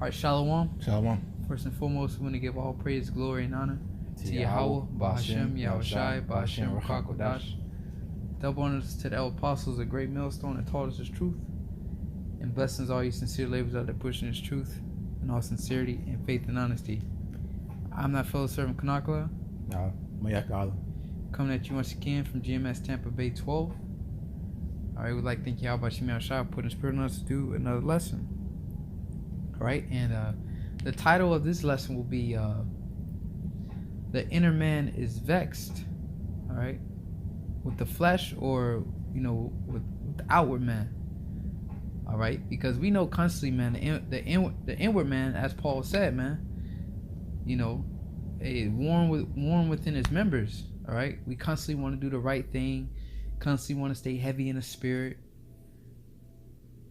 All right, Shalom. Shalom. First and foremost, we want to give all praise, glory, and honor to Yahweh, Bahashem, Yahushai, Bahashem, Ruach HaKodesh. Double honors to the El Apostles, a great millstone that taught us His truth. And blessings all you sincere labors out there pushing His truth in all sincerity and faith and honesty. I'm that fellow servant Kanakala. Mayakala. Coming at you once again from GMS Tampa Bay 12. All right, we'd like to thank Yahweh Shai for putting His Spirit on us to do another lesson. All right, and the title of this lesson will be The Inner Man is Vexed. All right, with the flesh, or with the outward man. All right, because we know constantly, man, the inward man, as Paul said, man, warm within his members. All right, we constantly want to do the right thing, constantly want to stay heavy in the spirit.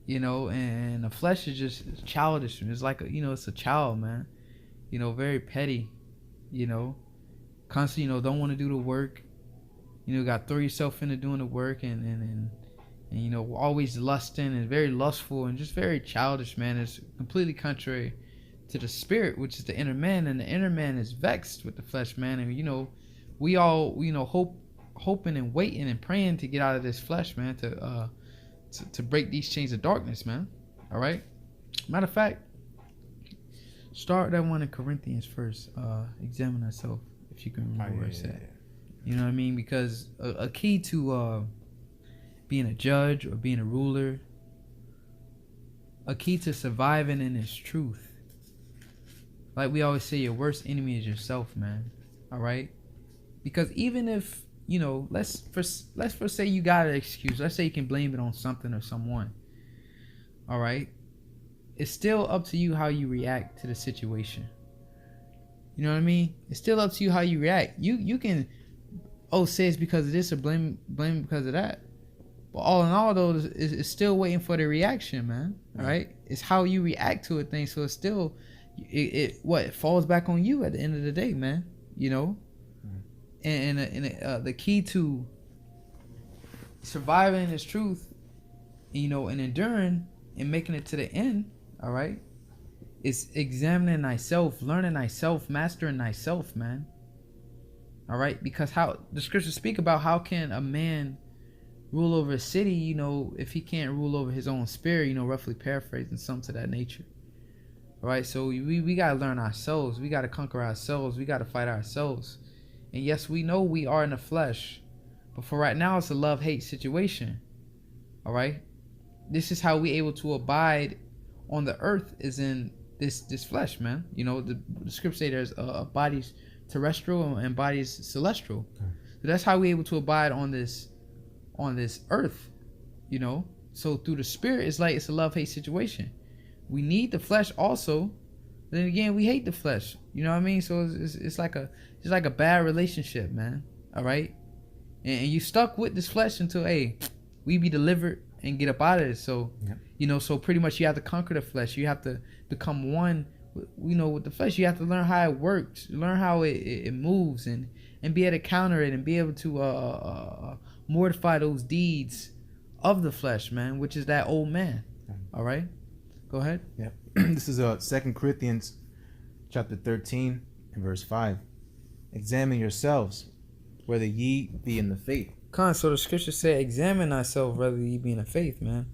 And the flesh is just childish. It's like it's a child, man. Very petty. Constantly, don't want to do the work. Got to throw yourself into doing the work, and always lusting and very lustful and just very childish, man. It's completely contrary to the spirit, which is the inner man, and the inner man is vexed with the flesh, man. And we all hoping and waiting and praying to get out of this flesh, man, to break these chains of darkness, man. All right. Matter of fact, start that one in Corinthians first. Examine ourselves, if you can remember where it's at. You know what I mean? Because a key to being a judge or being a ruler, a key to surviving in this truth. Like we always say, your worst enemy is yourself, man. All right. Because even if let's first say you got an excuse. Let's say you can blame it on something or someone. All right. It's still up to you how you react to the situation. You know what I mean? It's still up to you how you react. You can, say it's because of this or blame because of that. But all in all, though, it's still waiting for the reaction, man. All right. It's how you react to a thing. So it's still, it falls back on you at the end of the day, man. And the key to surviving this truth, and enduring and making it to the end, all right, is examining thyself, learning thyself, mastering thyself, man. All right, because how the scriptures speak about how can a man rule over a city, if he can't rule over his own spirit, roughly paraphrasing, something to that nature. All right, so we got to learn ourselves. We got to conquer ourselves. We got to fight ourselves. And yes, we know we are in the flesh, but for right now, it's a love-hate situation. All right, this is how we able to abide on the earth, is in this flesh, man. The scripture say there's bodies terrestrial and bodies celestial. Okay. So that's how we able to abide on this earth. So through the spirit, it's like it's a love-hate situation. We need the flesh also. Then again, we hate the flesh. You know what I mean? So it's like a bad relationship, man. All right, and you stuck with this flesh until we be delivered and get up out of it. So so pretty much you have to conquer the flesh. You have to become one, with the flesh. You have to learn how it works, learn how it moves, and be able to counter it and be able to mortify those deeds of the flesh, man, which is that old man. All right, go ahead. Yeah. This is 2 Corinthians chapter 13 and verse 5. Examine yourselves whether ye be in the faith. So the scripture said, examine thyself whether ye be in the faith, man.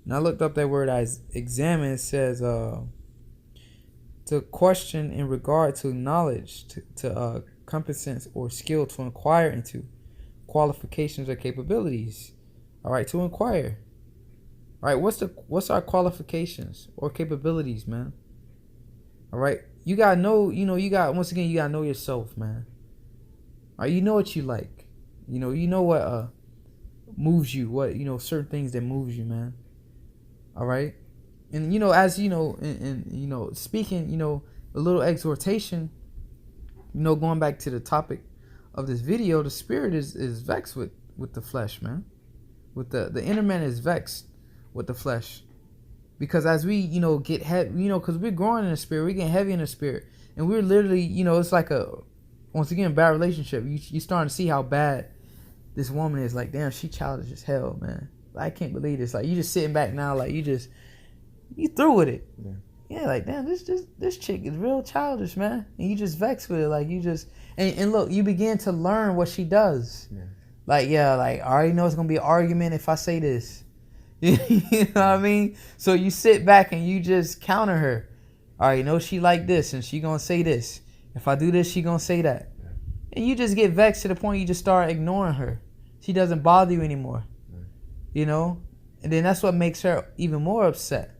And I looked up that word as examine. It says to question in regard to knowledge, to competence or skill, to inquire into qualifications or capabilities. All right, to inquire. All right, what's our qualifications or capabilities, man? All right, you gotta know. You gotta know yourself, man. All right, you know what you like. You know what moves you. What certain things that moves you, man. All right, and as and speaking, a little exhortation. Going back to the topic of this video, the spirit is vexed with the flesh, man. With the inner man is vexed with the flesh, because as we get heavy, because we're growing in the spirit, we're getting heavy in the spirit, and we're literally it's like a, once again, bad relationship. You starting to see how bad this woman is. Like, damn, she childish as hell, man. I can't believe this. Like, you just sitting back now, like you through with it. Yeah, you're like, damn, this chick is real childish, man. And you just vexed with it. Like, you just, and look, you begin to learn what she does. Yeah. Like, yeah, like, I already know it's going to be an argument if I say this. You know what I mean? So you sit back and you just counter her. All right, know she like this and she going to say this. If I do this, she going to say that. Yeah. And you just get vexed to the point you just start ignoring her. She doesn't bother you anymore. Yeah. You know? And then that's what makes her even more upset.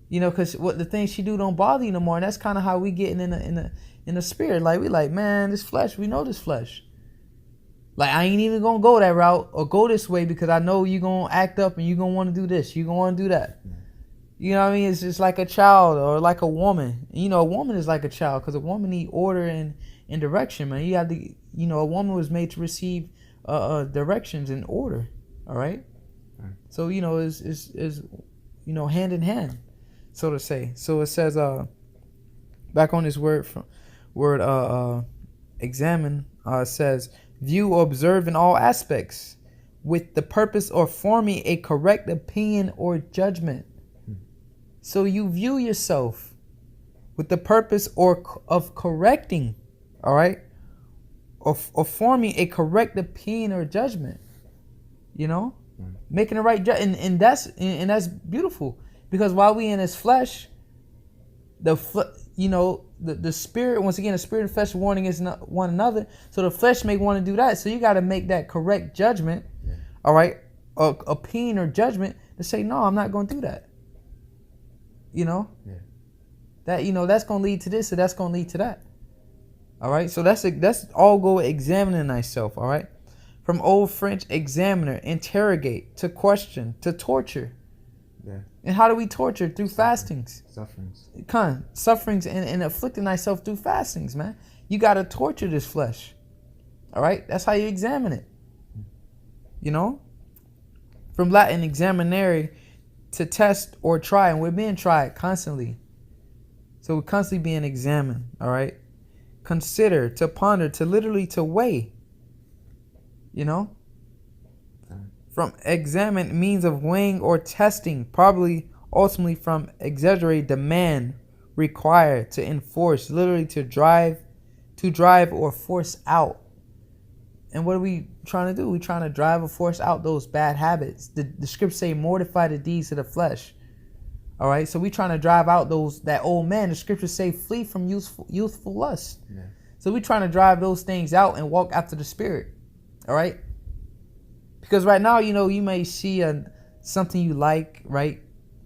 You know, because what the things she do don't bother you no more. And that's kind of how we getting in the spirit. Like, we like, man, this flesh, we know this flesh. Like, I ain't even going to go that route or go this way because I know you going to act up and you going to want to do this. You going to want to do that. Yeah. You know what I mean? It's just like a child or like a woman. You know, a woman is like a child because a woman need order and direction, man. You have to, you know, a woman was made to receive directions and order. All right? Right. So, you know, is you know, hand in hand, so to say. So it says, back on this word examine, it says, view or observe in all aspects with the purpose of forming a correct opinion or judgment. So you view yourself with the purpose of correcting, all right, of forming a correct opinion or judgment, you know, making the right judgment, and that's beautiful, because while we in this flesh, the spirit, once again, the spirit and flesh warning is one another, so the flesh may want to do that, so you got to make that correct judgment, all right, opinion or judgment to say, no, I'm not going to do that. You know, that, you know, that's going to lead to this, or that's going to lead to that. All right. So that's all go with examining thyself. All right. From old French examiner, interrogate, to question, to torture. Yeah. And how do we torture? Through fastings. Sufferings and afflicting thyself through fastings, man. You got to torture this flesh. All right. That's how you examine it. You know, from Latin examinare, to test or try, and we're being tried constantly. So we're constantly being examined, all right? Consider, to ponder, to literally to weigh, you know? From examine means of weighing or testing, probably ultimately from exaggerate, demand, require, to enforce, literally to drive or force out. And what are we trying to do? We're trying to drive or force out those bad habits. The scriptures say, mortify the deeds of the flesh. All right, so we're trying to drive out that old man. The scriptures say, flee from youthful lust. Yeah. So we're trying to drive those things out and walk after the spirit. All right, because right now, you know, you may see something you like, right?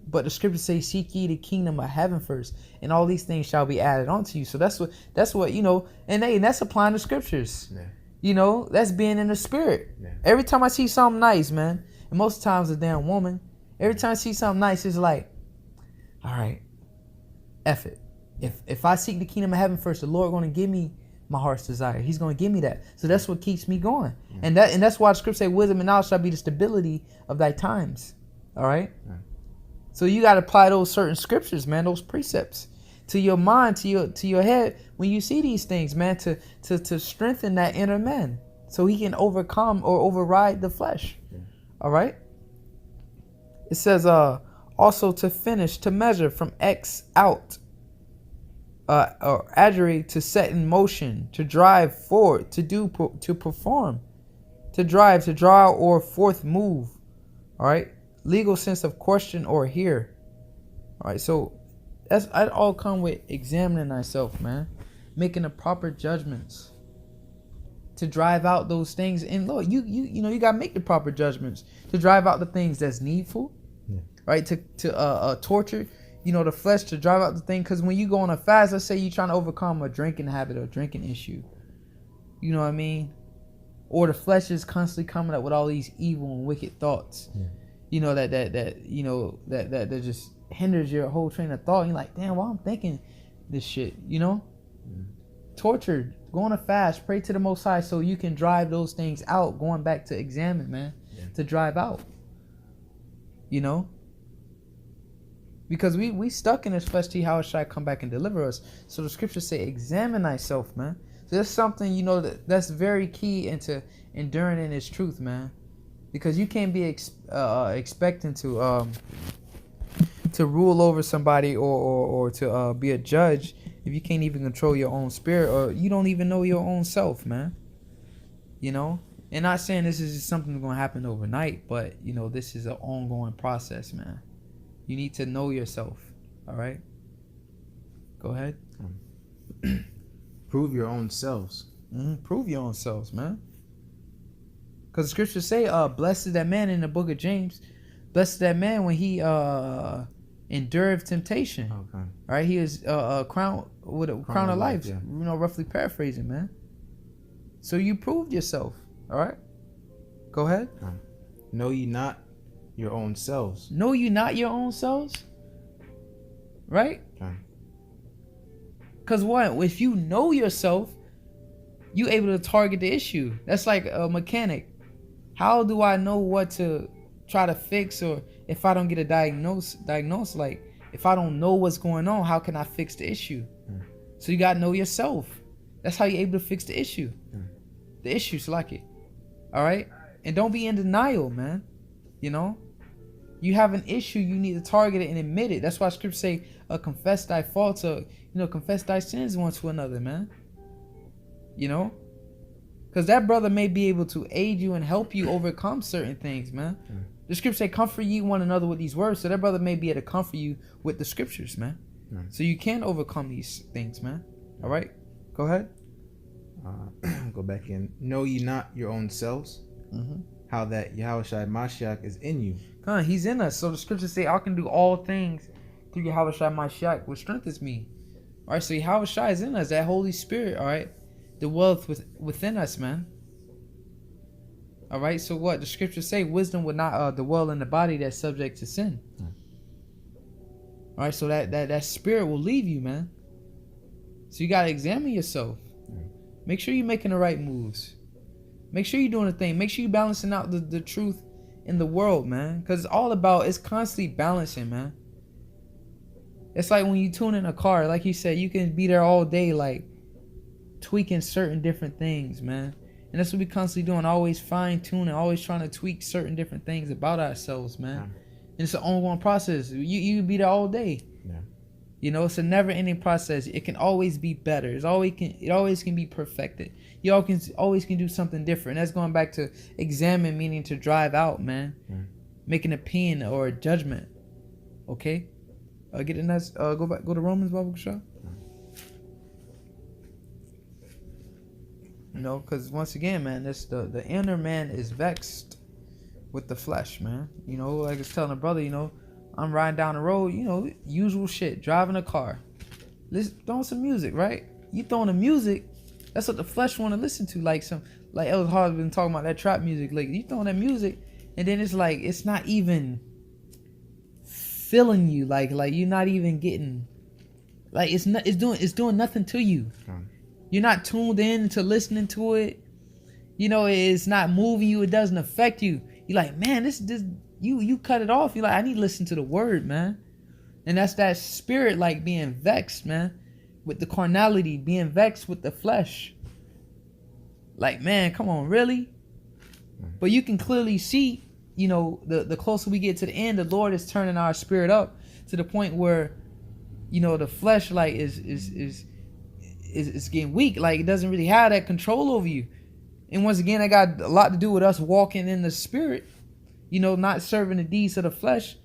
But the scriptures say, seek ye the kingdom of heaven first, and all these things shall be added onto you. So that's what you know, and that's applying the scriptures. Yeah. You know, that's being in the spirit. Yeah. Every time I see something nice, man, and most times a damn woman, every time I see something nice, it's like, all right, F it. If I seek the kingdom of heaven first, the Lord going to give me my heart's desire. He's going to give me that. So that's what keeps me going. Yeah. And that's why the scripture say, wisdom and knowledge shall be the stability of thy times. All right? Yeah. So you got to apply those certain scriptures, man, those precepts to your mind, to your head when you see these things, man, to strengthen that inner man so he can overcome or override the flesh. Yeah. All right? It says also to finish, to measure, from X out, or adjurate, to set in motion, to drive forward, to perform, to drive, to draw, or forth move. All right? Legal sense of question or hear. All right, so that all come with examining thyself, man, making the proper judgments to drive out those things. And Lord, you know, you gotta make the proper judgments to drive out the things that's needful, yeah. Right? To torture, you know, the flesh, to drive out the thing. Because when you go on a fast, let's say you're trying to overcome a drinking habit or drinking issue, you know what I mean? Or the flesh is constantly coming up with all these evil and wicked thoughts. Yeah. You know, that just hinders your whole train of thought. You're like, damn, why I'm thinking this shit, you know? Mm. Tortured, go on a fast, pray to the Most High so you can drive those things out, going back to examine, man, yeah. To drive out, you know? Because we stuck in this flesh, how shall I come back and deliver us? So the scriptures say, examine thyself, man. So that's something, you know, that's very key into enduring in this truth, man. Because you can't be expecting to to rule over somebody or to be a judge if you can't even control your own spirit, or you don't even know your own self, man. You know? And not saying this is just something that's going to happen overnight, but, you know, this is an ongoing process, man. You need to know yourself, all right? Go ahead. Prove your own selves. Prove your own selves, man. Because the scriptures say, blessed is that man in the book of James. Blessed is that man when he endured temptation. Okay. All right, he is crowned with a crown of life. Yeah. You know, roughly paraphrasing, man. So you proved yourself. All right. Go ahead. Know ye not your own selves. Know you not your own selves. Right? Okay. Because what? If you know yourself, you able to target the issue. That's like a mechanic. How do I know what to try to fix, or if I don't get a diagnose, like if I don't know what's going on, how can I fix the issue? So you gotta know yourself. That's how you're able to fix the issue. The issue's like it. All right? And don't be in denial, man. You know? You have an issue, you need to target it and admit it. That's why scripture say, confess thy faults, or, confess thy sins one to another, man. You know? Because that brother may be able to aid you and help you overcome certain things, man. The scripture say, comfort ye one another with these words. So that brother may be able to comfort you with the scriptures, man. So you can overcome these things, man. All right? Go ahead. Go back in. Know ye not your own selves? How that Yahushua Mashiach is in you. He's in us. So the scriptures say, I can do all things through Yahushua Mashiach, which strengthens me. All right, so Yahushua is in us. That Holy Spirit, all right, the wealth within us, man. All right, so what? The scriptures say wisdom would not dwell in the body that's subject to sin. All right, so that spirit will leave you, man. So you got to examine yourself. Make sure you're making the right moves. Make sure you're doing the thing. Make sure you're balancing out the truth in the world, man. Because it's constantly balancing, man. It's like when you tune in a car, like you said, you can be there all day, like tweaking certain different things, man. And that's what we constantly doing, always fine tuning, always trying to tweak certain different things about ourselves, man. And it's an ongoing process. You be there all day. Yeah. It's a never ending process. It can always be better. It always can be perfected. You always can do something different. That's going back to examine, meaning to drive out, man. Make an opinion or a judgment. Okay? Get in that. Go to Romans, Bible Shah. Because once again, man, this the inner man is vexed with the flesh, man. Like I was telling a brother, I'm riding down the road, usual shit, driving a car. Throwing some music, right? You throwing the music, that's what the flesh want to listen to. Like Elder Hard's been talking about that trap music lately. You throwing that music, and then it's like, it's not even filling you. Like you're not even getting, like it's doing nothing to you. You're not tuned in to listening to it. It's not moving you. It doesn't affect you. You're like, man, this you cut it off. You're like, I need to listen to the word, man. And that's that spirit, like being vexed, man, with the carnality, being vexed with the flesh. Like, man, come on, really? But you can clearly see, the closer we get to the end, the Lord is turning our spirit up to the point where, the flesh, like, is getting weak. Like, it doesn't really have that control over you. And once again, that got a lot to do with us walking in the spirit, not serving the deeds of the flesh.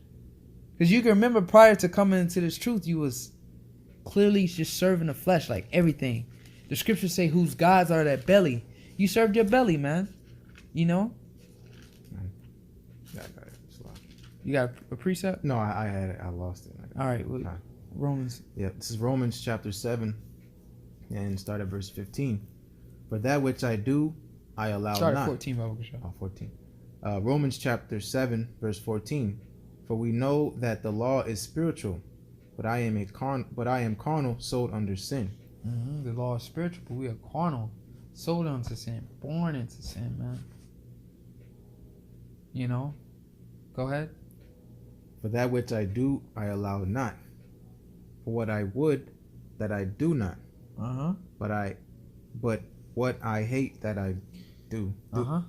Because you can remember, prior to coming into this truth, you was clearly just serving the flesh, like everything. The scriptures say, whose gods are that belly. You served your belly, man. Yeah, You got a precept? No, I had it. I lost it. All right. Well, Romans. Yeah, this is Romans chapter 7, and start at verse 15. For that which I do, I allow start not. Start at 14, Bible. Oh, 14. Romans chapter 7, verse 14. For we know that the law is spiritual, but I am carnal, sold under sin. The law is spiritual, but we are carnal, sold unto sin, born into sin, man. Go ahead. For that which I do, I allow not. For what I would, that I do not. But what I hate, that I do.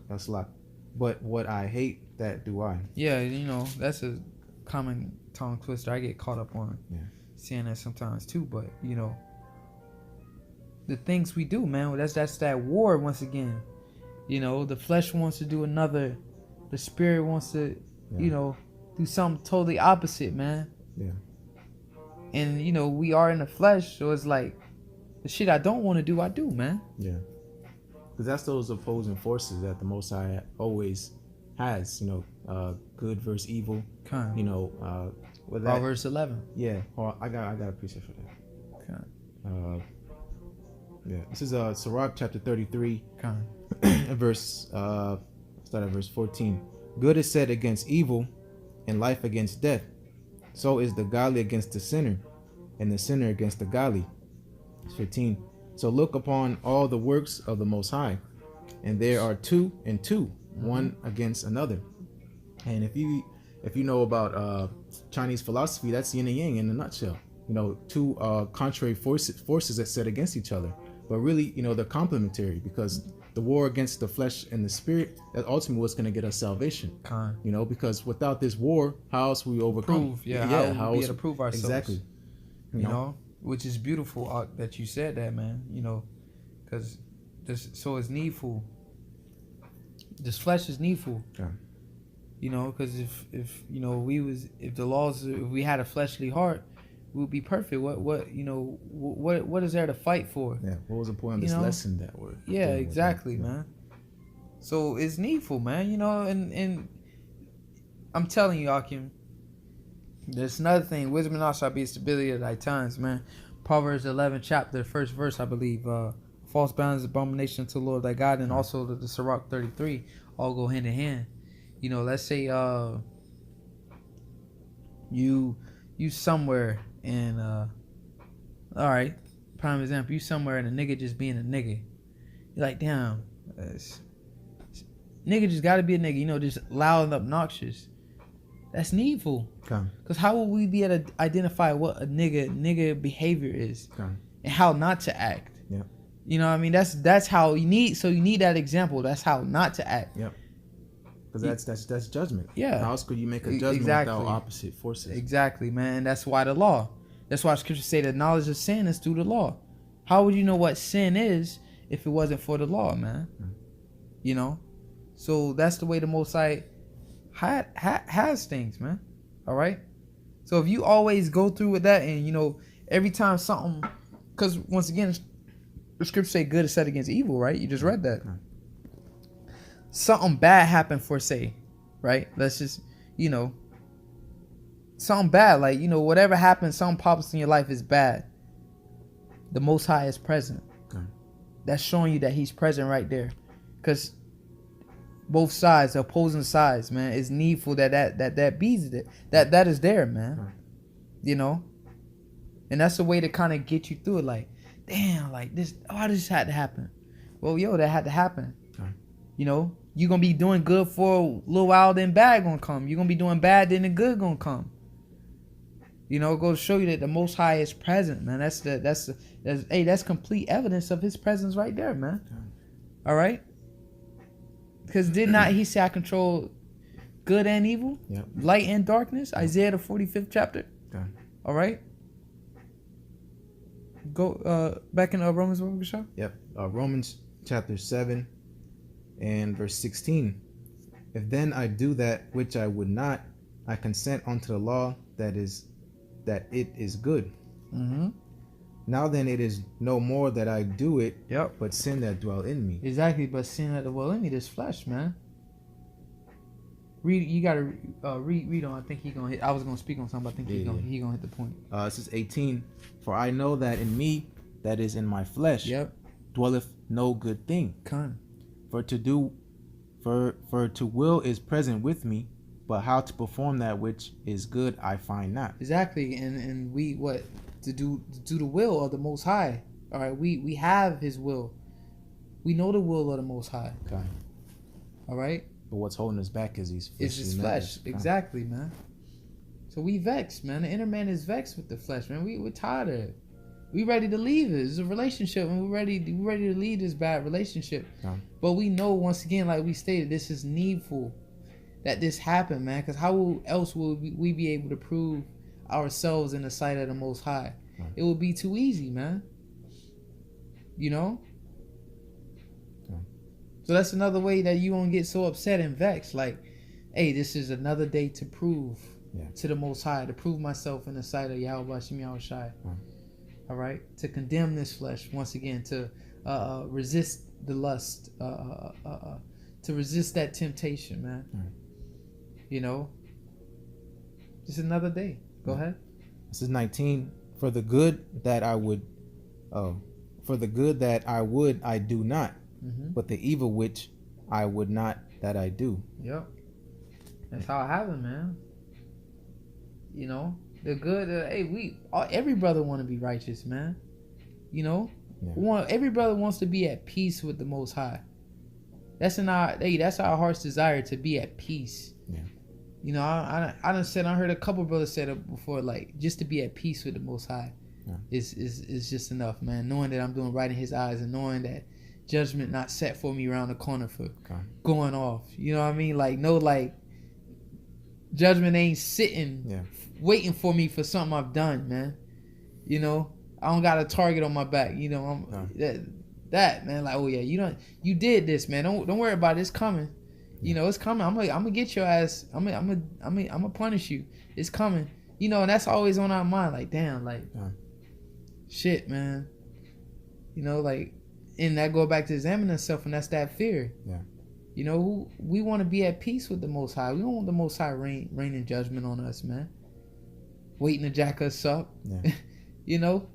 That's a lot. But what I hate, that do I. Yeah, that's a common tongue twister. I get caught up on saying that sometimes too. But you know, the things we do, man. That's that war once again. You know, the flesh wants to do another. The spirit wants to, you know, do something totally opposite, man. Yeah. And you know, we are in the flesh, so it's like the shit I don't want to do, I do, man. Yeah. Because that's those opposing forces that the Most High always has. You know, good versus evil. Kind. You know, with that. Proverbs 11. Yeah. Oh, I got a precept for that. Kind. Yeah. This is Sirach chapter 33. Kind. Verse. Start at verse 14. Good is said against evil, and life against death. So is the godly against the sinner, and the sinner against the godly. 15. So look upon all the works of the Most High, and there are two and two, one against another. And if you know about Chinese philosophy, that's yin and yang in a nutshell. You know, two contrary forces that set against each other. But really, you know, they're complementary, because the war against the flesh and the spirit, that ultimately what's going to get us salvation. You know, because without this war, how else will we overcome? How will we be able to prove ourselves? Exactly. You know, which is beautiful that you said that, man. You know, because so it's needful. This flesh is needful. You know, because if you know if we had a fleshly heart, we would be perfect. What is there to fight for? Yeah. What was the point of this lesson that we're exactly, man. So it's needful, man. You know, and I'm telling you, Akim, there's another thing. Wisdom and knowledge shall be a stability at thy times, man. Proverbs 11 chapter, first verse, I believe. False balance, abomination to the Lord thy God, and also the Sirach 33 all go hand in hand. You know, let's say you somewhere and all right, prime example, you somewhere and a nigga just being a nigga. You're like, damn, nigga just gotta be a nigga, you know, just loud and obnoxious. That's needful. Because how will we be able to identify what a nigga behavior is and how not to act? Yeah. You know what I mean? That's how you need that example. That's how not to act. Yep. Because that's judgment. Yeah. How else could you make a judgment without opposite forces? Exactly, man. And that's why the law. That's why scripture say the knowledge of sin is through the law. How would you know what sin is if it wasn't for the law, man? You know? So that's the way the Most High has things, man. All right? So if you always go through with that and, you know, every time something... Because once again, the scripture say good is set against evil, right? You just read that. Something bad happened for say, right? Let's just, you know, something bad, like, you know, whatever happens, something pops in your life is bad. The Most High is present. That's showing you that he's present right there. Because both sides, the opposing sides, man, it's needful that bees it. That is there, man. You know? And that's the way to kind of get you through it. Like, damn, like this, this had to happen. Well, that had to happen. You know, you're going to be doing good for a little while, then bad going to come. You're going to be doing bad, then the good going to come. You know, it goes to show you that the Most High is present, man. That's complete evidence of his presence right there, man. All right? Because did not he say I control good and evil? Yep. Light and darkness? Isaiah the 45th chapter. All right? Go back in Romans, what we show? Yep. Romans chapter 7 and verse 16. If then I do that which I would not, I consent unto the law that it is good. Now then it is no more that I do it, but sin that dwell in me. Exactly, but sin that dwell in me, this flesh, man. Read, you gotta read on. I think he gonna hit. I was gonna speak on something, but I think he gonna hit the point. This is 18. For I know that in me, that is in my flesh, dwelleth no good thing. For to will is present with me, but how to perform that which is good I find not. Exactly, and we to do the will of the Most High. All right, we have His will. We know the will of the Most High. All right. But what's holding us back is his flesh. Exactly, man. So we vexed, man. The inner man is vexed with the flesh, man. We're tired of it. We ready to leave it. It's a relationship, and we're ready to leave this bad relationship. But we know, once again, like we stated, this is needful. that this happened, man. Because how else will we be able to prove ourselves in the sight of the Most High? Right. It would be too easy, man. You know? Okay. So that's another way that you won't get so upset and vexed. Like, hey, this is another day to prove to the Most High, to prove myself in the sight of Yahweh Shem Yahushai. All right? To condemn this flesh, once again, to resist the lust, to resist that temptation, man. Right. You know? Just another day. Go ahead. This is 19. For the good that I would, I do not, but the evil which I would not, that I do. Yep. That's how it happened, man. You know, the good. Every brother want to be righteous, man. You know, every brother wants to be at peace with the Most High. That's our heart's desire, to be at peace. Yeah. You know, I heard a couple brothers say it before, like, just to be at peace with the Most High is just enough, man. Knowing that I'm doing right in His eyes, and knowing that judgment not set for me around the corner for going off. You know what I mean? Like, judgment ain't sitting waiting for me for something I've done, man. You know, I don't got a target on my back. You know, that man, like, oh yeah, you did this, man. Don't worry about it. It's coming. You know, it's coming. I'm gonna get your ass. I'm gonna punish you. It's coming. You know, and that's always on our mind. Like, damn, like, shit, man. You know, like, and that go back to examining ourselves, and that's that fear. Yeah. You know, we want to be at peace with the Most High. We don't want the Most High raining judgment on us, man. Waiting to jack us up. Yeah. You know,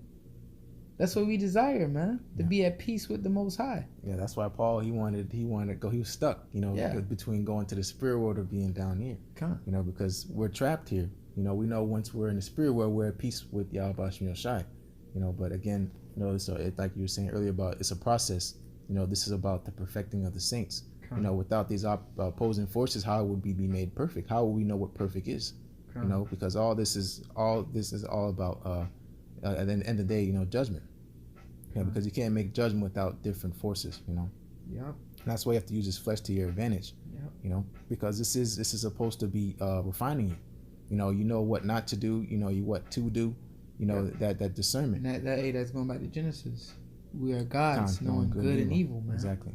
that's what we desire, man. To be at peace with the Most High. Yeah, that's why Paul he wanted to go. He was stuck, you know, between going to the spirit world or being down here. You know, because we're trapped here. You know, we know once we're in the spirit world, we're at peace with Yahweh Shem Yahushai. You know, but again, you know, so like you were saying earlier about, it's a process. You know, this is about the perfecting of the saints. You know, without these opposing forces, how would we be made perfect? How will we know what perfect is? You know, because all this is all about at the end of the day, you know, judgment. Yeah, because you can't make judgment without different forces. You know. Yep. And that's why you have to use this flesh to your advantage. Yep. You know, because this is supposed to be refining you. You know what not to do. You know what to do. You know that discernment. And that's going back to Genesis. We are gods, knowing good and evil, man. Exactly.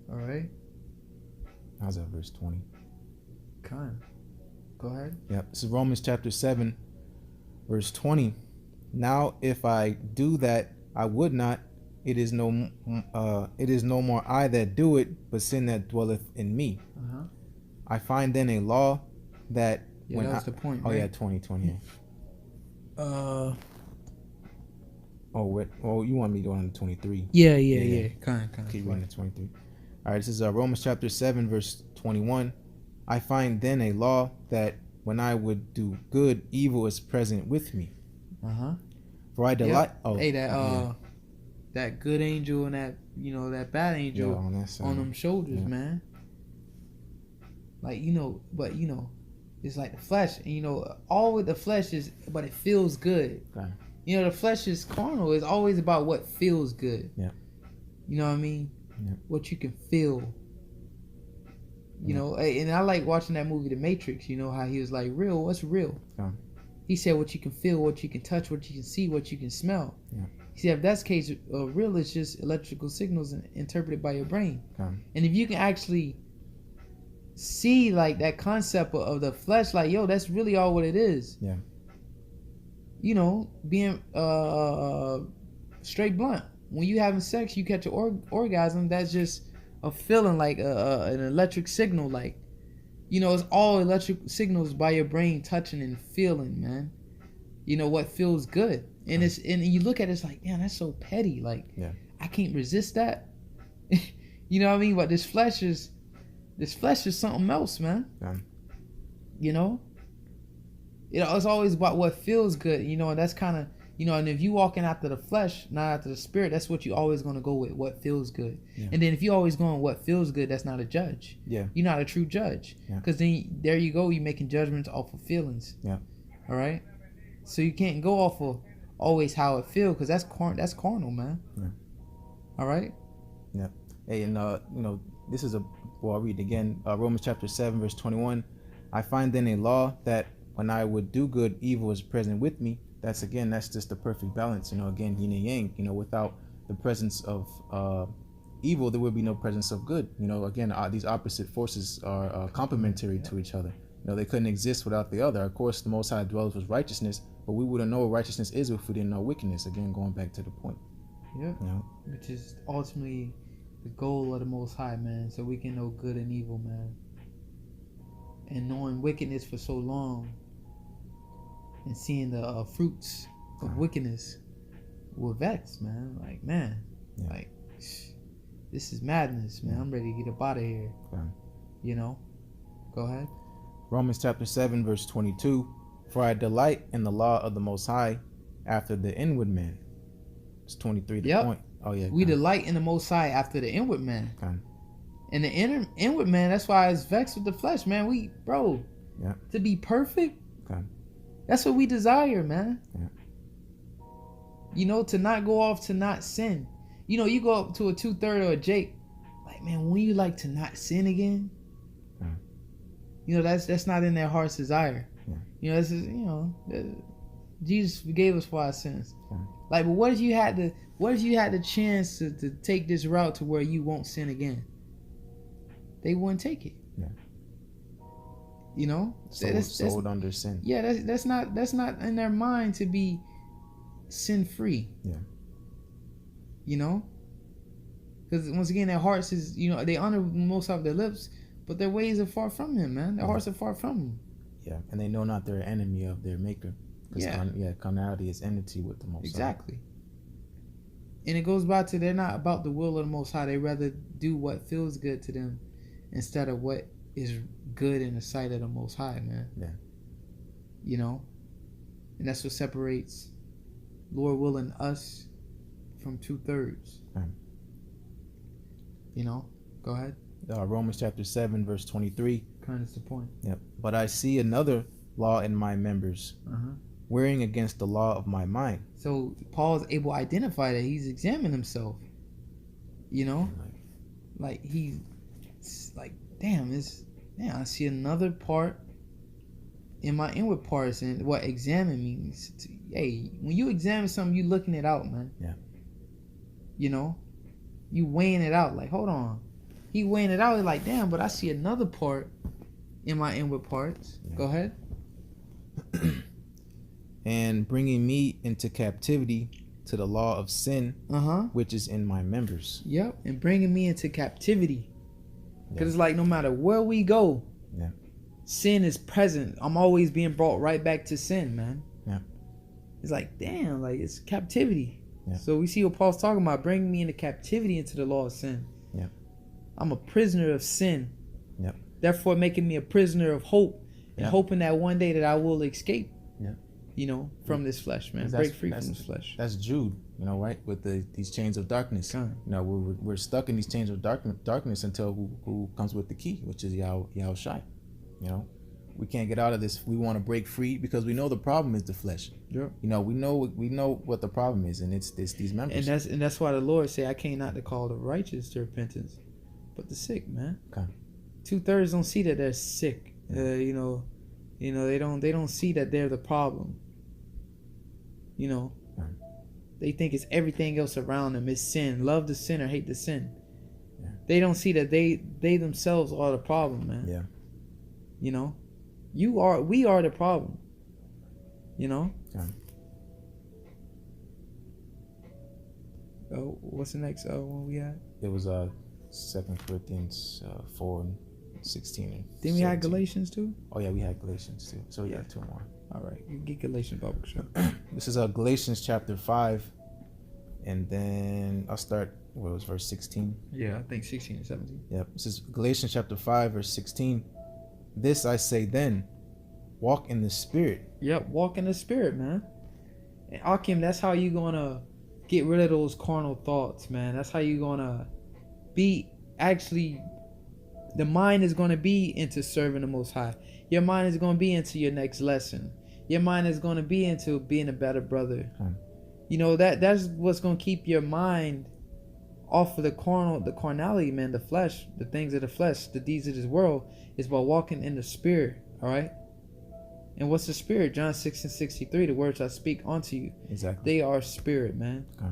All right. How's that, verse 20? Go ahead. Yep. This is Romans chapter 7, verse 20. Now, if I do that I would not, it is no more I that do it, but sin that dwelleth in me. I find then a law that that's the point. Oh, right? 20. Oh, you want me to go on to 23? Yeah. Kind. Keep reading to 23. All right, this is Romans chapter 7, verse 21. I find then a law that when I would do good, evil is present with me. For I delight. Oh, hey, that good angel and that that bad angel on them shoulders, man. Like, but it's like the flesh, and all with the flesh is, but it feels good. Okay. The flesh is carnal. It's always about what feels good. Yeah. You know what I mean? Yeah. What you can feel. You know, and I like watching that movie, The Matrix. You know how he was like, real, what's real? He said what you can feel, what you can touch, what you can see, what you can smell. Yeah. He said if that's the case, real is just electrical signals interpreted by your brain. And if you can actually see like that concept of the flesh, like, yo, that's really all what it is. Yeah. Being straight blunt. When you having sex, you catch an orgasm. That's just a feeling, like an electric signal. Like, it's all electric signals by your brain touching and feeling, man. What feels good, and and you look at it, it's like, damn, that's so petty. Like, I can't resist that. You know what I mean? But this flesh is something else, man. It's always about what feels good. And that's kind of. And if you walking after the flesh, not after the spirit, that's what you always going to go with, what feels good. Yeah. And then if you always going what feels good, that's not a judge. Yeah. You're not a true judge. Because then there you go, you're making judgments off of feelings. Yeah. All right? So you can't go off of always how it feels, because that's carnal, man. Yeah. All right? Yeah. Hey, and, this is Well, I'll read it again. Romans chapter 7, verse 21. I find then a law that when I would do good, evil is present with me. That's just the perfect balance. Again, yin and yang. Without the presence of evil, there would be no presence of good. Again, these opposite forces are complementary to each other. They couldn't exist without the other. Of course, the Most High dwells with righteousness, but we wouldn't know what righteousness is if we didn't know wickedness. Again, going back to the point. Yeah. Which is ultimately the goal of the Most High, man, so we can know good and evil, man. And knowing wickedness for so long and seeing the fruits of wickedness, we're vexed, man. Like, man, like, this is madness, man. I'm ready to get up out of here. Go ahead. Romans chapter 7, verse 22. For I delight in the law of the Most High after the inward man. It's 23 the point. Oh, yeah. We delight in the Most High after the inward man. And the inward man, that's why it's vexed with the flesh, man. To be perfect, that's what we desire, man. To not go off, to not sin. You go up to a 2/3 or a Jake, like, man, when you like to not sin again, that's not in their heart's desire. This is, Jesus forgave us for our sins. Like, but what if you had the chance to take this route to where you won't sin again? They wouldn't take it. Sold under sin. Yeah, that's not in their mind to be sin free. Because once again, their hearts is, they honor Most of their lips, but their ways are far from Him, man. Their hearts are far from Him. And they know not their enemy of their Maker. Carnality is enmity with the Most High. Exactly. And it goes back to, they're not about the will of the Most High. They rather do what feels good to them instead of what is good in the sight of the Most High, man. And that's what separates Lord willing us from 2/3. Go ahead. Romans chapter 7, verse 23. Kind of the point. But I see another law in my members, warring against the law of my mind. So Paul is able to identify that. He's examined himself. Like he's like, damn, I see another part in my inward parts. And what examine means, hey, when you examine something, you looking it out, man. You weighing it out. Like, hold on. He weighing it out. He's like, damn, but I see another part in my inward parts. Go ahead. And bringing me into captivity to the law of sin, which is in my members. And bringing me into captivity. Because it's like, no matter where we go, sin is present. I'm always being brought right back to sin, man. It's like, damn, like, it's captivity. So we see what Paul's talking about, bringing me into captivity into the law of sin. I'm a prisoner of sin. Therefore making me a prisoner of hope, and hoping that one day that I will escape, from this flesh, man. Break free from this flesh. That's Jude, right? With these chains of darkness. We're stuck in these chains of darkness until who comes with the key, which is Yahushai. We can't get out of this. We want to break free because we know the problem is the flesh. We know what the problem is, and it's these members. And that's why the Lord say, I came not to call the righteous to repentance, but the sick, man. 2/3 don't see that they're sick. They don't see that they're the problem. They think it's everything else around them. It's sin. Love the sinner, hate the sin. They don't see that they themselves are the problem, man. We are the problem. What's the next one we had? It was 2 Corinthians 4 and 16 and Then we had Galatians too? Oh yeah, we had Galatians too. So yeah, 2 more. All right, you get Galatians Bible show. This is Galatians chapter 5, and then I'll start. What was verse 16? Yeah, I think 16 and 17. Yep. This is Galatians chapter 5, verse 16. This I say then, walk in the Spirit. Yep, walk in the Spirit, man. And Akim, that's how you gonna get rid of those carnal thoughts, man. That's how you gonna be actually. The mind is gonna be into serving the Most High. Your mind is gonna be into your next lesson. Your mind is gonna be into being a better brother. That's what's gonna keep your mind off of the carnality, man, the flesh, the things of the flesh, the deeds of this world, is by walking in the spirit. All right. And what's the spirit? John 6:63, the words I speak unto you. Exactly. They are spirit, man. Okay.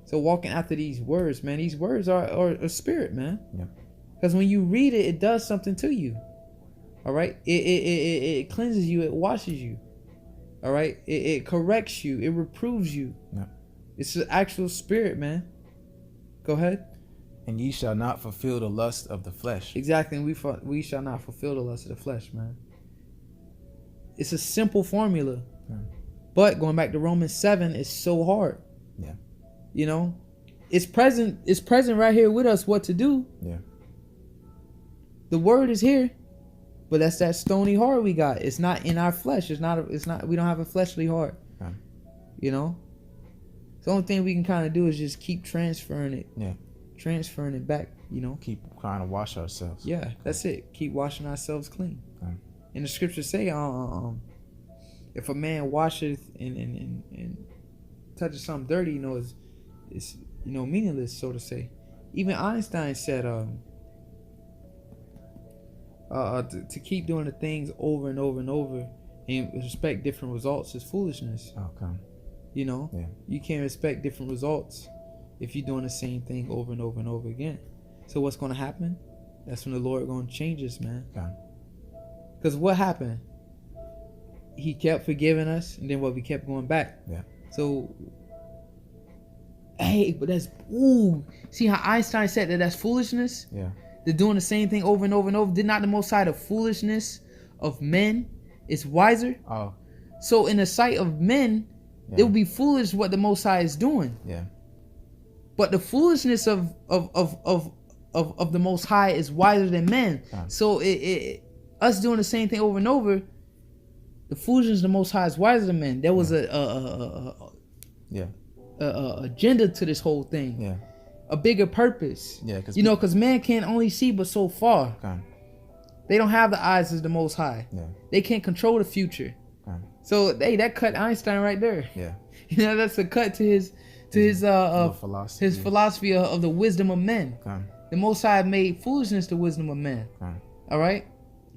So walking after these words, man, these words are spirit, man. Yeah. Because when you read it, it does something to you. All right. It cleanses you. It washes you. All right. It corrects you. It reproves you. Yeah. It's the actual spirit, man. Go ahead. And ye shall not fulfill the lust of the flesh. Exactly. And we shall not fulfill the lust of the flesh, man. It's a simple formula. Yeah. But going back to Romans 7, it's so hard. Yeah. You know, it's present right here with us what to do. Yeah. The word is here. But that's that stony heart we got. It's not in our flesh. It's not we don't have a fleshly heart. Yeah. You know? The only thing we can kind of do is just keep transferring it. Yeah. Transferring it back, you know? Keep trying to wash ourselves. Yeah, that's it. Keep washing ourselves clean. And the scriptures say, if a man washeth and touches something dirty, you know, it's you know, meaningless, so to say. Even Einstein said, to keep doing the things over and over and over and expect different results is foolishness. Okay. You know, Yeah. You can't expect different results if you're doing the same thing over and over and over again. So what's going to happen? That's when the Lord going to change us, man. Okay. Because what happened? He kept forgiving us, and then we kept going back. Yeah. So, hey, but that's see how Einstein said that's foolishness? Yeah. They're doing the same thing over and over and over. Did not the Most High, the foolishness of men is wiser? Oh. So in the sight of men, it would be foolish what the Most High is doing. Yeah. But the foolishness of the Most High is wiser than men. So us doing the same thing over and over, the foolishness of the Most High is wiser than men. There was a agenda to this whole thing. Yeah. A bigger purpose. Yeah. Because man can't only see but so far. Okay. They don't have the eyes of the Most High. Yeah. They can't control the future. Okay. So that cut Einstein right there. Yeah. That's a cut to his philosophy of the wisdom of men. Okay. The Most High made foolishness the wisdom of men. Okay. All right.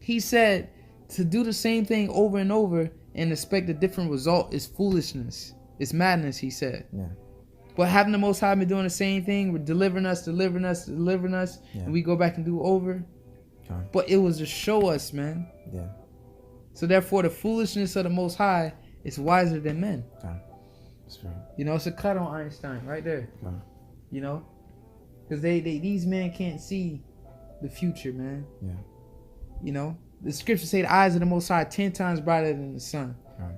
He said to do the same thing over and over and expect a different result is foolishness. It's madness. He said. Yeah. But having the Most High been doing the same thing, we're delivering us, and we go back and do over. Okay. But it was to show us, man. Yeah. So therefore, the foolishness of the Most High is wiser than men. Okay. That's right. You know, it's a cut on Einstein right there. Okay. You know, because these men can't see the future, man. Yeah. You know, the scriptures say the eyes of the Most High 10 times brighter than the sun. Okay.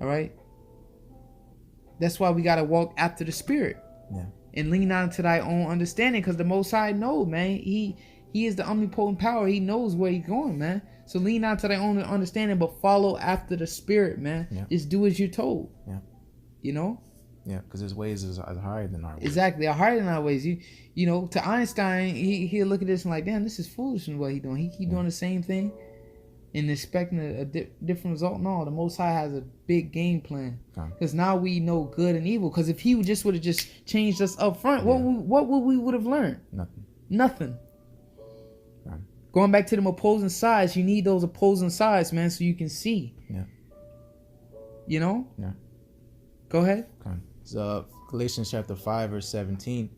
All right. That's why we gotta walk after the Spirit. Yeah. And lean on to thy own understanding, because the Most High knows, man. He is the omnipotent power. He knows where he's going, man. So lean on to thy own understanding, but follow after the Spirit, man. Yeah. Just do as you're told. Yeah. You know. Yeah, because his ways is higher than our ways. Exactly, are higher than our ways. You know, to Einstein, he'll look at this and like, damn, this is foolish in what he's doing. He keep doing the same thing and expecting a different result. No, the Most High has a big game plan. Because now we know good and evil. Because if he would have just changed us up front, what would have learned? Nothing. Going back to them opposing sides, you need those opposing sides, man, so you can see. Yeah. You know? Yeah. Go ahead. Okay. So Galatians chapter 5 verse 17.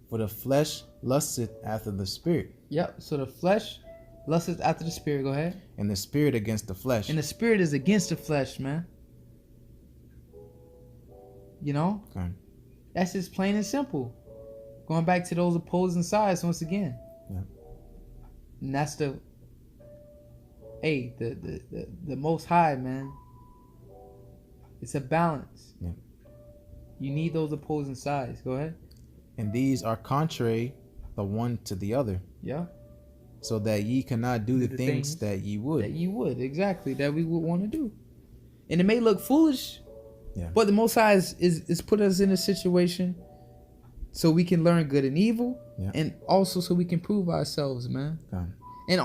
For the flesh lusteth after the spirit. Yep. So the flesh lusteth after the spirit. Go ahead. And the spirit against the flesh. And the spirit is against the flesh, man. You know? Okay. That's just plain and simple. Going back to those opposing sides once again. Yeah. And that's the Most High, man. It's a balance. Yeah. You need those opposing sides. Go ahead. And these are contrary the one to the other. Yeah. So that ye cannot do the things that ye would. That you would, exactly. That we would want to do. And it may look foolish. Yeah. But the Most High is put us in a situation so we can learn good and evil. Yeah. And also so we can prove ourselves, man. Okay. And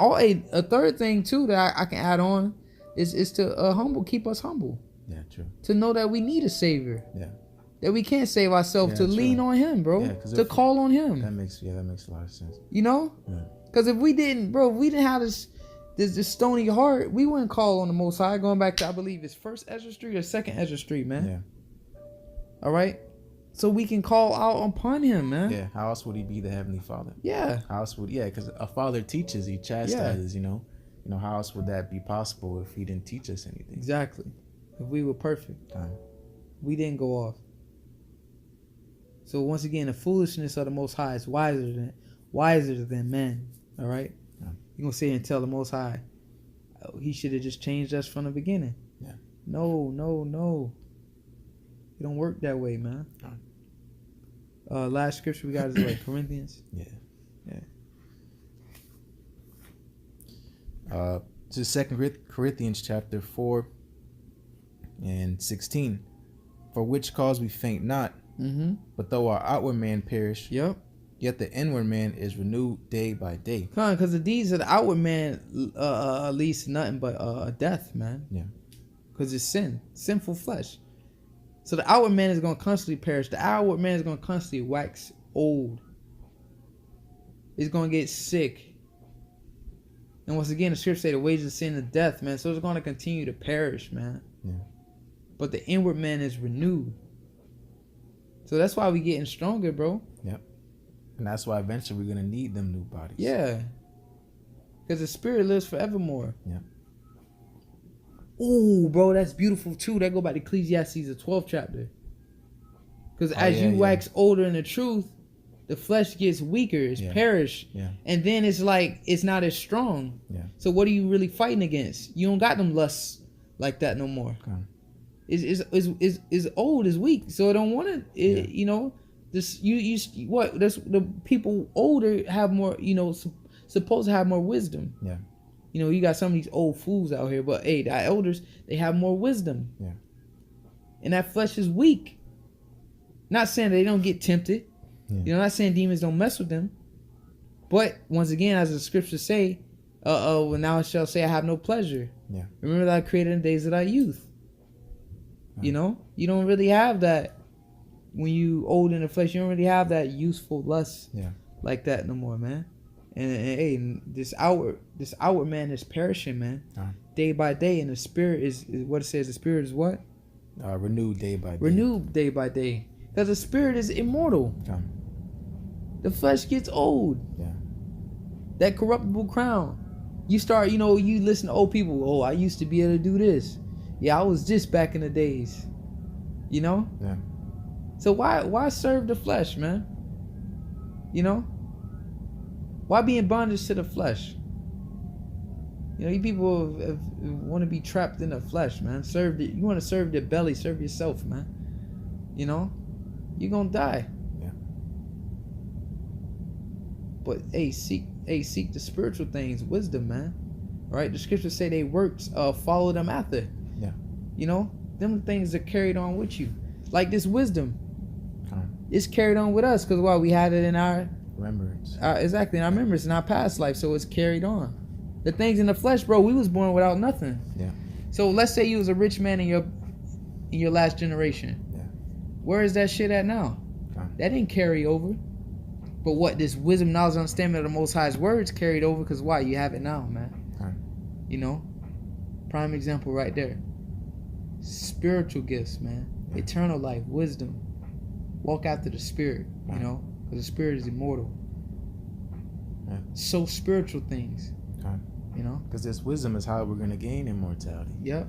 a third thing too that I can add on is to keep us humble. Yeah, true. To know that we need a savior. Yeah. that we can't save ourselves, to that's lean right. on him, bro. Yeah, 'cause To if- call on him. That makes a lot of sense. You know? Yeah. Because if we didn't, bro, if we didn't have this stony heart, we wouldn't call on the Most High. Going back to, I believe it's first Ezra Street or second Ezra Street, man. Yeah. All right? So we can call out upon him, man. Yeah. How else would he be the Heavenly Father? Yeah. How else would? Yeah, because a father teaches, he chastises. You know, how else would that be possible if he didn't teach us anything? Exactly. If we were perfect, we didn't go off. So once again, the foolishness of the Most High is wiser than men. All right? Yeah. You're going to sit and tell the Most High, oh, he should have just changed us from the beginning. Yeah. No. It don't work that way, man. Last scripture we got is like Corinthians. Yeah. To 2 Corinthians chapter 4 and 16. For which cause we faint not, but though our outward man perish, Yep. yet the inward man is renewed day by day. Because the deeds of the outward man leads to nothing but death, man. Yeah. Because it's sinful flesh. So the outward man is going to constantly perish. The outward man is going to constantly wax old. It's going to get sick. And once again, the scripture say the wages of sin is death, man. So it's going to continue to perish, man. Yeah. But the inward man is renewed. So that's why we getting stronger, bro. Yep. And that's why eventually we're going to need them new bodies. Yeah. Because the spirit lives forevermore. Yeah. Ooh, bro, that's beautiful too. That go back to Ecclesiastes, the 12th chapter. Because as you wax older in the truth, the flesh gets weaker, it's perish. Yeah. And then it's like, it's not as strong. Yeah. So what are you really fighting against? You don't got them lusts like that no more. Okay. Is old, is weak. So it don't want to, you know, this, that's the people older have more, you know, supposed to have more wisdom. Yeah. You know, you got some of these old fools out here, but hey, the elders, they have more wisdom. Yeah. And that flesh is weak. Not saying they don't get tempted. Yeah. You know, not saying demons don't mess with them. But once again, as the scriptures say, when thou shalt say, I have no pleasure. Yeah. Remember that I created in the days of thy youth. You know, you don't really have that when you old in the flesh. You don't really have that useful lust like that no more, man. And hey, this outward man is perishing, man, day by day, and the spirit is what it says. The spirit is what? Renewed day by day. Renewed day by day, because the spirit is immortal. The flesh gets old. Yeah. That corruptible crown. You start, you know, you listen to old people. Oh, I used to be able to do this. Yeah, I was just back in the days. You know. Yeah. So why serve the flesh, man? You know. Why be in bondage to the flesh? You know, you people want to be trapped in the flesh, man. You want to serve the belly, serve yourself, man. You know, you're gonna die. Yeah. But hey, seek the spiritual things, wisdom, man. All right, the scriptures say they works follow them after. Yeah. You know, them things are carried on with you, like this wisdom. It's carried on with us because we had it in our remembrance. Exactly, in our remembrance, in our past life, so it's carried on. The things in the flesh, bro, we was born without nothing. Yeah. So let's say you was a rich man in your last generation. Yeah. Where is that shit at now? That didn't carry over. But what this wisdom, knowledge, understanding of the Most High's words carried over, because why? You have it now, man. You know, prime example right there. Spiritual gifts, man. Eternal life, wisdom. Walk after the spirit, you know, because the spirit is immortal. Yeah. So spiritual things, you know. Because this wisdom is how we're going to gain immortality. Yep.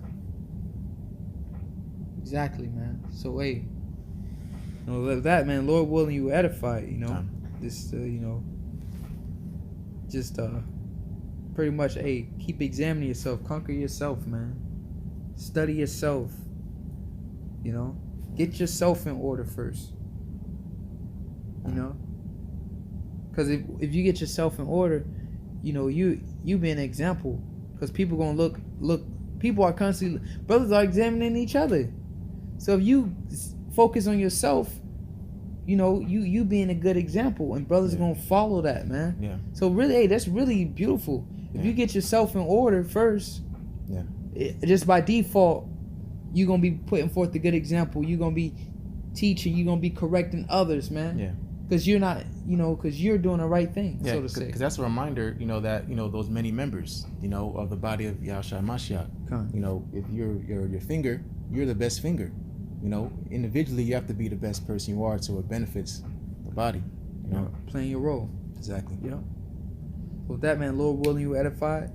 Exactly, man. So, hey, you know, with that, man, Lord willing, you edify, you know. This, you know, just pretty much, hey, keep examining yourself, conquer yourself, man. Study yourself, you know. Get yourself in order first. You know, because if you get yourself in order, you know, you be an example. Because people gonna look. People are constantly, brothers are examining each other. So if you focus on yourself, you know, you being a good example, and brothers are gonna follow that, man. Yeah. So really, hey, that's really beautiful. If you get yourself in order first, just by default, you're gonna be putting forth a good example. You're gonna be teaching, you're gonna be correcting others, man. Yeah. Because you're not, because you're doing the right thing, Yeah, so to say. because that's a reminder, that those many members, of the body of Yahshua Mashiach. If you're your finger, you're the best finger. Individually, you have to be the best person you are, so it benefits the body. Playing your role. Exactly. Yeah. With that, man, Lord willing, you edified.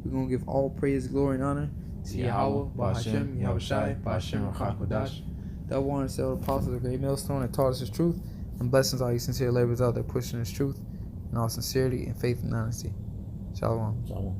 We're gonna give all praise, glory, and honor to Yahweh, Bahashem, Yahushai, Bahashem, Hakodash. That one and the apostles of the great millstone that taught us his truth, and blessings all you sincere laborers out there pushing his truth in all sincerity and faith and honesty. Shalom. Shalom.